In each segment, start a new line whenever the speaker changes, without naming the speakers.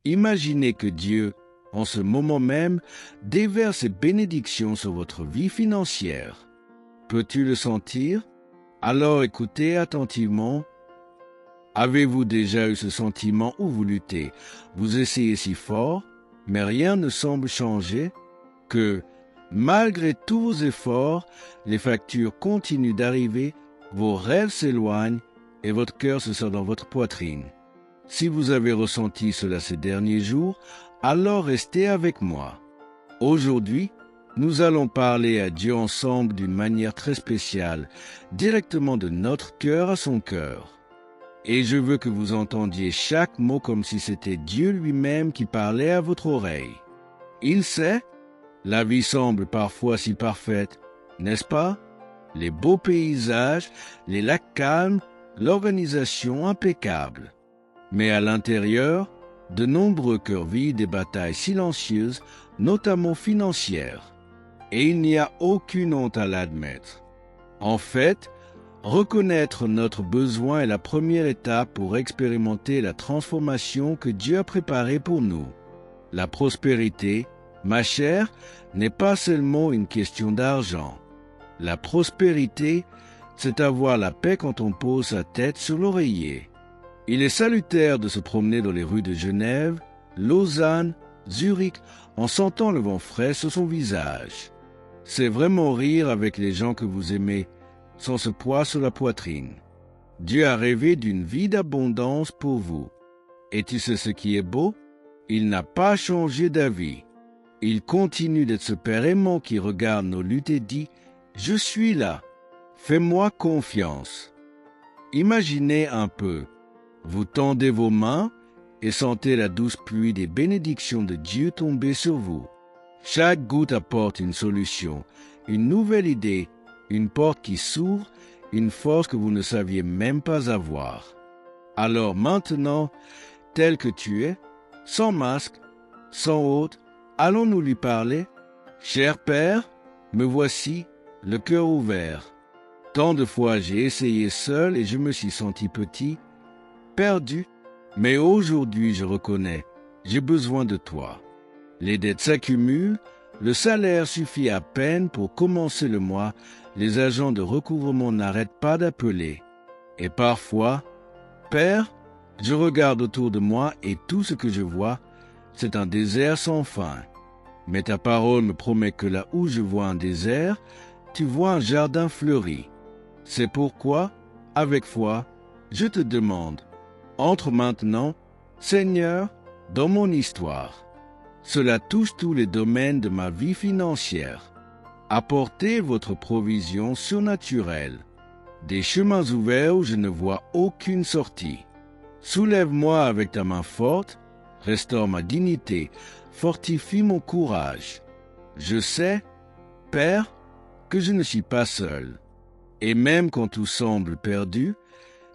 Imaginez que Dieu, en ce moment même, déverse ses bénédictions sur votre vie financière. Peux-tu le sentir? Alors écoutez attentivement. Avez-vous déjà eu ce sentiment où vous luttez? Vous essayez si fort, mais rien ne semble changer, que, malgré tous vos efforts, les factures continuent d'arriver, vos rêves s'éloignent et votre cœur se serre dans votre poitrine. Si vous avez ressenti cela ces derniers jours, alors restez avec moi. Aujourd'hui, nous allons parler à Dieu ensemble d'une manière très spéciale, directement de notre cœur à son cœur. Et je veux que vous entendiez chaque mot comme si c'était Dieu lui-même qui parlait à votre oreille. Il sait, la vie semble parfois si parfaite, n'est-ce pas? Les beaux paysages, les lacs calmes, l'organisation impeccable. Mais à l'intérieur, de nombreux cœurs vivent des batailles silencieuses, notamment financières. Et il n'y a aucune honte à l'admettre. En fait, reconnaître notre besoin est la première étape pour expérimenter la transformation que Dieu a préparée pour nous. La prospérité, ma chère, n'est pas seulement une question d'argent. La prospérité, c'est avoir la paix quand on pose sa tête sur l'oreiller. Il est salutaire de se promener dans les rues de Genève, Lausanne, Zurich, en sentant le vent frais sur son visage. C'est vraiment rire avec les gens que vous aimez, sans ce poids sur la poitrine. Dieu a rêvé d'une vie d'abondance pour vous. Et tu sais ce qui est beau? Il n'a pas changé d'avis. Il continue d'être ce Père aimant qui regarde nos luttes et dit « Je suis là, fais-moi confiance ». Imaginez un peu. Vous tendez vos mains et sentez la douce pluie des bénédictions de Dieu tomber sur vous. Chaque goutte apporte une solution, une nouvelle idée, une porte qui s'ouvre, une force que vous ne saviez même pas avoir. Alors maintenant, tel que tu es, sans masque, sans hôte, allons-nous lui parler? Cher Père, me voici, le cœur ouvert. Tant de fois j'ai essayé seul et je me suis senti petit, perdu, mais aujourd'hui je reconnais, j'ai besoin de toi. Les dettes s'accumulent, le salaire suffit à peine pour commencer le mois, les agents de recouvrement n'arrêtent pas d'appeler. Et parfois, Père, je regarde autour de moi et tout ce que je vois, c'est un désert sans fin. Mais ta parole me promet que là où je vois un désert, tu vois un jardin fleuri. C'est pourquoi, avec foi, je te demande, entre maintenant, Seigneur, dans mon histoire. Cela touche tous les domaines de ma vie financière. Apportez votre provision surnaturelle. Des chemins ouverts où je ne vois aucune sortie. Soulève-moi avec ta main forte, restaure ma dignité, fortifie mon courage. Je sais, Père, que je ne suis pas seul. Et même quand tout semble perdu,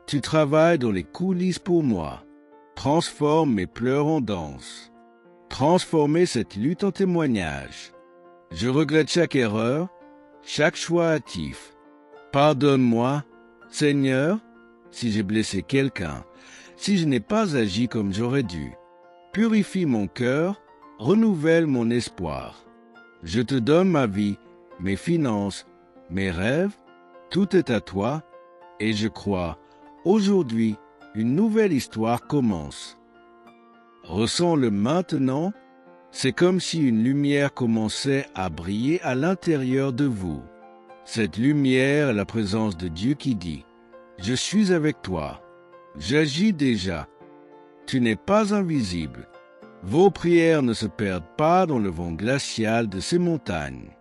tu travailles dans les coulisses pour moi. Transforme mes pleurs en danse. Transformez cette lutte en témoignage. Je regrette chaque erreur, chaque choix hâtif. Pardonne-moi, Seigneur, si j'ai blessé quelqu'un, si je n'ai pas agi comme j'aurais dû. Purifie mon cœur, renouvelle mon espoir. Je te donne ma vie, mes finances, mes rêves, tout est à toi, et je crois, aujourd'hui, une nouvelle histoire commence. Ressens-le maintenant, c'est comme si une lumière commençait à briller à l'intérieur de vous. Cette lumière est la présence de Dieu qui dit « Je suis avec toi, j'agis déjà, tu n'es pas invisible. » Vos prières ne se perdent pas dans le vent glacial de ces montagnes.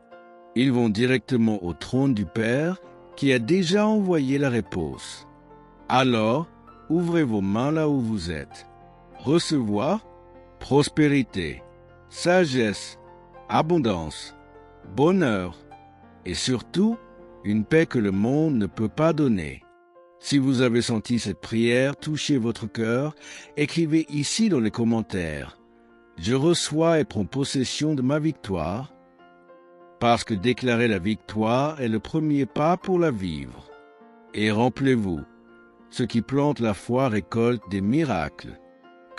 Ils vont directement au trône du Père qui a déjà envoyé la réponse. Alors, ouvrez vos mains là où vous êtes. Recevoir, prospérité, sagesse, abondance, bonheur et surtout une paix que le monde ne peut pas donner. Si vous avez senti cette prière toucher votre cœur, écrivez ici dans les commentaires. Je reçois et prends possession de ma victoire, parce que déclarer la victoire est le premier pas pour la vivre. Et rappelez-vous, ceux qui plantent la foi récoltent des miracles.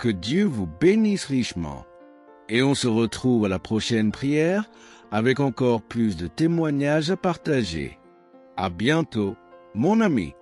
Que Dieu vous bénisse richement. Et on se retrouve à la prochaine prière avec encore plus de témoignages à partager. À bientôt, mon ami.